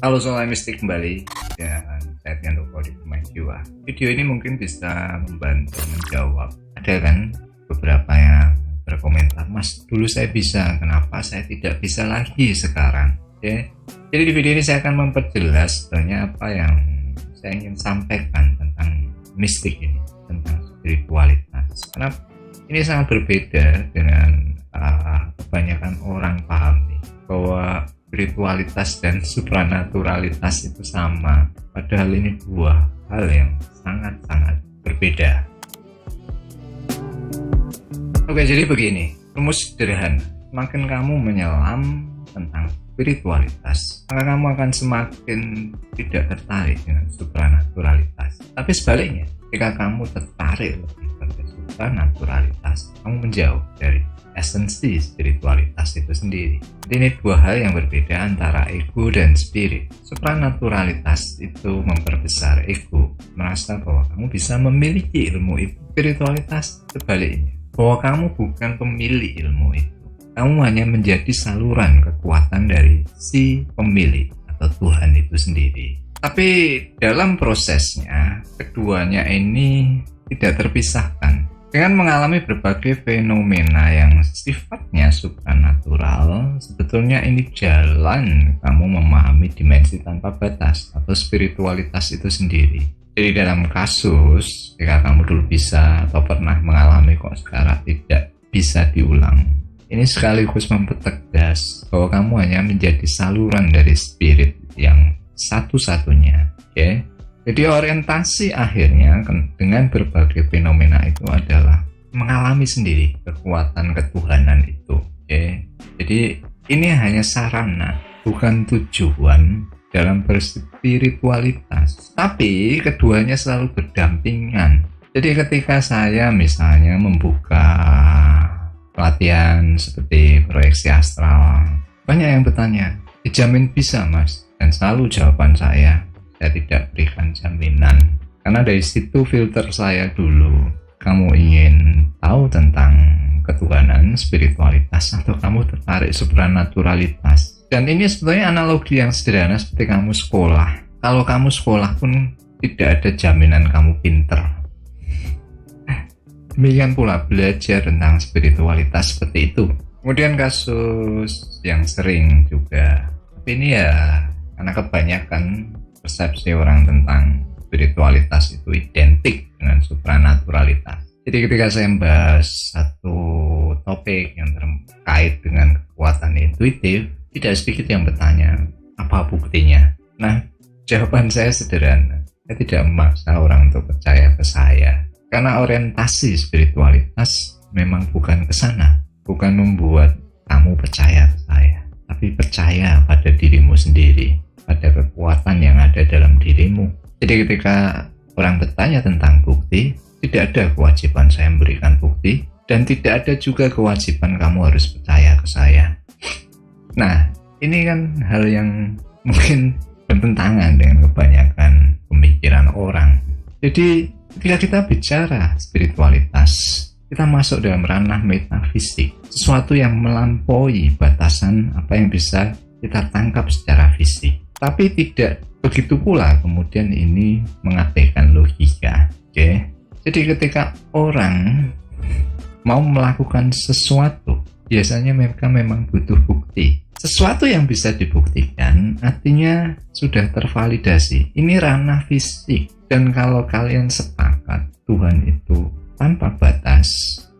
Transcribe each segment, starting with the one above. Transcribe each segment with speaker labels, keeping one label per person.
Speaker 1: Halo soal mistik kembali dan saya Tianto di pemain jiwa. Video ini mungkin bisa membantu menjawab. Ada kan beberapa yang berkomentar, Mas dulu saya bisa, kenapa saya tidak bisa lagi sekarang? Oke. Jadi di video ini saya akan memperjelas sebenarnya apa yang saya ingin sampaikan tentang mistik ini, tentang spiritualitas. Karena ini sangat berbeda dengan kebanyakan orang pahami bahwa spiritualitas dan supranaturalitas itu sama, padahal ini dua hal yang sangat-sangat berbeda. Oke, jadi begini, rumus sederhana. Semakin kamu menyelam tentang spiritualitas, maka kamu akan semakin tidak tertarik dengan supranaturalitas. Tapi sebaliknya, jika kamu tertarik lebih pada supranaturalitas, kamu menjauh dari esensi spiritualitas itu sendiri. Jadi ini dua hal yang berbeda antara ego dan spirit. Supranaturalitas itu memperbesar ego, merasa bahwa kamu bisa memiliki ilmu itu. Spiritualitas sebaliknya, bahwa kamu bukan pemilik ilmu itu. Kamu hanya menjadi saluran kekuatan dari si pemilik atau Tuhan itu sendiri. Tapi dalam prosesnya, keduanya ini tidak terpisahkan. Dengan mengalami berbagai fenomena yang sifatnya supranatural, sebetulnya ini jalan kamu memahami dimensi tanpa batas atau spiritualitas itu sendiri. Jadi dalam kasus, jika kamu dulu bisa atau pernah mengalami kok sekarang tidak bisa diulang, ini sekaligus mempertegas bahwa kamu hanya menjadi saluran dari spirit yang satu-satunya. Oke? Jadi orientasi akhirnya dengan berbagai fenomena itu adalah mengalami sendiri kekuatan ketuhanan itu. Oke. Jadi ini hanya sarana, bukan tujuan dalam berspiritualitas. Tapi keduanya selalu berdampingan. Jadi ketika saya misalnya membuka pelatihan seperti proyeksi astral, banyak yang bertanya, dijamin bisa Mas? Dan selalu jawaban saya tidak berikan jaminan, karena dari situ filter saya dulu. Kamu ingin tahu tentang ketuhanan, spiritualitas, atau kamu tertarik supranaturalitas? Dan ini sebetulnya analogi yang sederhana seperti kamu sekolah. Kalau kamu sekolah pun tidak ada jaminan kamu pinter. Demikian pula belajar tentang spiritualitas seperti itu. Kemudian kasus yang sering juga, tapi ini ya karena kebanyakan persepsi orang tentang spiritualitas itu identik dengan supranaturalitas. Jadi ketika saya membahas satu topik yang terkait dengan kekuatan intuitif, tidak sedikit yang bertanya, apa buktinya? Nah, jawaban saya sederhana. Saya tidak memaksa orang untuk percaya ke saya. Karena orientasi spiritualitas memang bukan ke sana. Bukan membuat kamu percaya ke saya, tapi percaya pada dirimu sendiri, pada kekuatan yang ada dalam dirimu. Jadi ketika orang bertanya tentang bukti, tidak ada kewajiban saya memberikan bukti, dan tidak ada juga kewajiban kamu harus percaya ke saya. Nah, ini kan hal yang mungkin bertentangan dengan kebanyakan pemikiran orang. Jadi ketika kita bicara spiritualitas, kita masuk dalam ranah metafisik, sesuatu yang melampaui batasan apa yang bisa kita tangkap secara fisik. Tapi tidak begitu pula kemudian ini mengabaikan logika. Oke? Jadi ketika orang mau melakukan sesuatu, biasanya mereka memang butuh bukti. Sesuatu yang bisa dibuktikan artinya sudah tervalidasi. Ini ranah fisik. Dan kalau kalian sepakat Tuhan itu tanpa batas,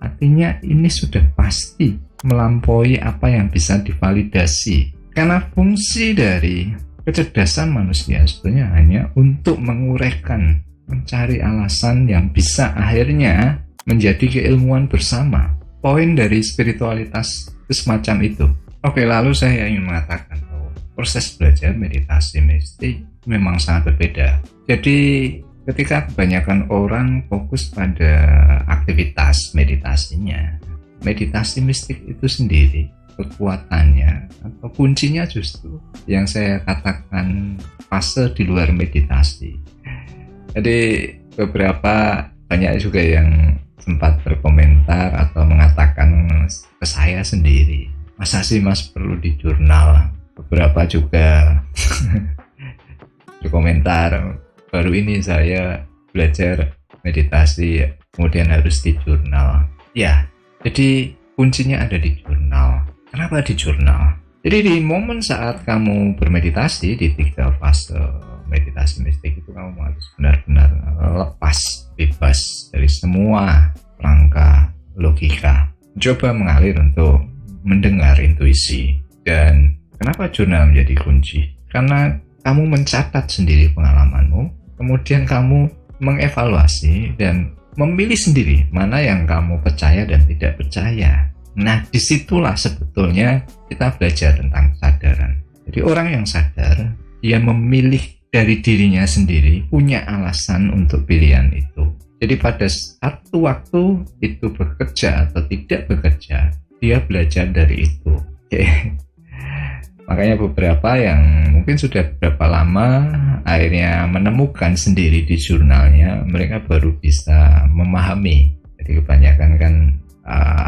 Speaker 1: artinya ini sudah pasti melampaui apa yang bisa divalidasi. Karena fungsi dari kecerdasan manusia sebetulnya hanya untuk menguraikan, mencari alasan yang bisa akhirnya menjadi keilmuan bersama. Poin dari spiritualitas itu semacam itu. Oke, lalu saya ingin mengatakan bahwa proses belajar meditasi mistik memang sangat berbeda. Jadi ketika kebanyakan orang fokus pada aktivitas meditasinya, meditasi mistik itu sendiri kekuatannya atau kuncinya justru yang saya katakan fase di luar meditasi. Jadi beberapa banyak juga yang sempat berkomentar atau mengatakan ke saya sendiri, masa sih Mas perlu di jurnal? Beberapa juga berkomentar, baru ini saya belajar meditasi, kemudian harus di jurnal. Ya, jadi kuncinya ada di jurnal. Kenapa di jurnal? Jadi di momen saat kamu bermeditasi, di 3 fase meditasi mistik itu, kamu harus benar-benar lepas, bebas dari semua rangka logika. Coba mengalir untuk mendengar intuisi. Dan kenapa jurnal menjadi kunci? Karena kamu mencatat sendiri pengalamanmu, kemudian kamu mengevaluasi dan memilih sendiri mana yang kamu percaya dan tidak percaya. Nah, disitulah sebetulnya kita belajar tentang kesadaran. Jadi orang yang sadar, dia memilih dari dirinya sendiri, punya alasan untuk pilihan itu. Jadi pada satu waktu itu bekerja atau tidak bekerja, dia belajar dari itu. Oke. Makanya beberapa yang mungkin sudah beberapa lama akhirnya menemukan sendiri di jurnalnya, mereka baru bisa memahami. Jadi kebanyakan kan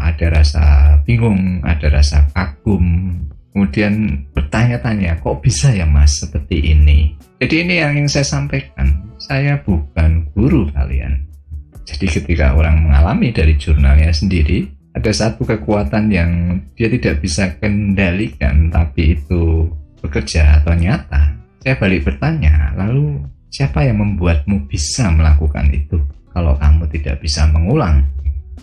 Speaker 1: ada rasa bingung, ada rasa kagum, kemudian bertanya-tanya, kok bisa ya mas seperti ini? Jadi ini yang ingin saya sampaikan, saya bukan guru kalian. Jadi ketika orang mengalami dari jurnalnya sendiri, ada satu kekuatan yang dia tidak bisa kendalikan, tapi itu bekerja atau nyata. Saya balik bertanya, lalu siapa yang membuatmu bisa melakukan itu kalau kamu tidak bisa mengulang?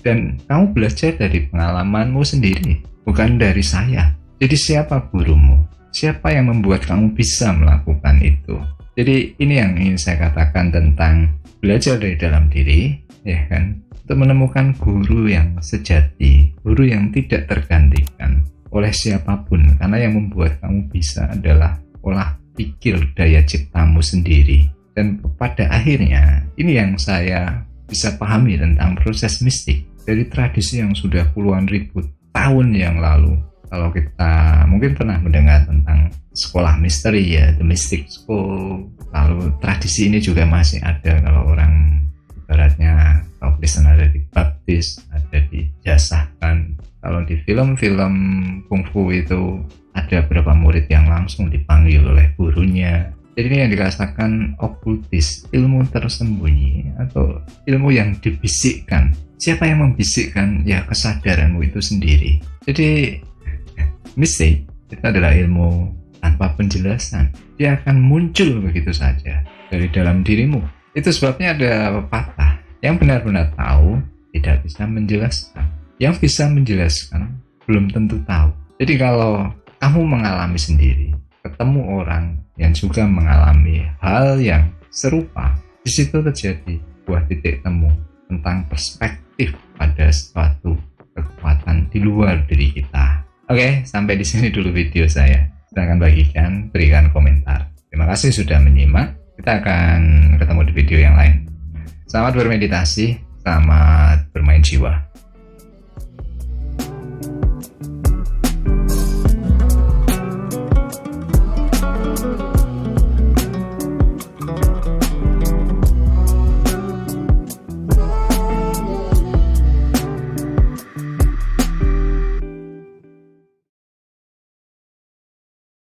Speaker 1: Dan kamu belajar dari pengalamanmu sendiri, bukan dari saya. Jadi siapa gurumu? Siapa yang membuat kamu bisa melakukan itu? Jadi ini yang ingin saya katakan tentang belajar dari dalam diri, ya kan? Untuk menemukan guru yang sejati, guru yang tidak tergantikan oleh siapapun, karena yang membuat kamu bisa adalah olah pikir daya ciptamu sendiri. Dan pada akhirnya, ini yang saya bisa pahami tentang proses mistik dari tradisi yang sudah puluhan ribu tahun yang lalu. Kalau kita mungkin pernah mendengar tentang sekolah misteri ya, The Mystic School, lalu tradisi ini juga masih ada. Kalau orang ibaratnya kalau Kristen ada di baptis, ada dijasahkan. Kalau di film-film kungfu itu ada beberapa murid yang langsung dipanggil oleh gurunya. Jadi ini yang dirasakan okultis, ilmu tersembunyi atau ilmu yang dibisikkan. Siapa yang membisikkan? Ya kesadaranmu itu sendiri. Jadi mistik itu adalah ilmu tanpa penjelasan. Dia akan muncul begitu saja dari dalam dirimu. Itu sebabnya ada pepatah, yang benar-benar tahu tidak bisa menjelaskan. Yang bisa menjelaskan belum tentu tahu. Jadi kalau kamu mengalami sendiri, ketemu orang yang juga mengalami hal yang serupa, di situ terjadi buah titik temu tentang perspektif pada suatu kekuatan di luar diri kita. Oke, sampai di sini dulu video saya. Silahkan bagikan, berikan komentar. Terima kasih sudah menyimak. Kita akan ketemu di video yang lain. Selamat bermeditasi, selamat bermain jiwa.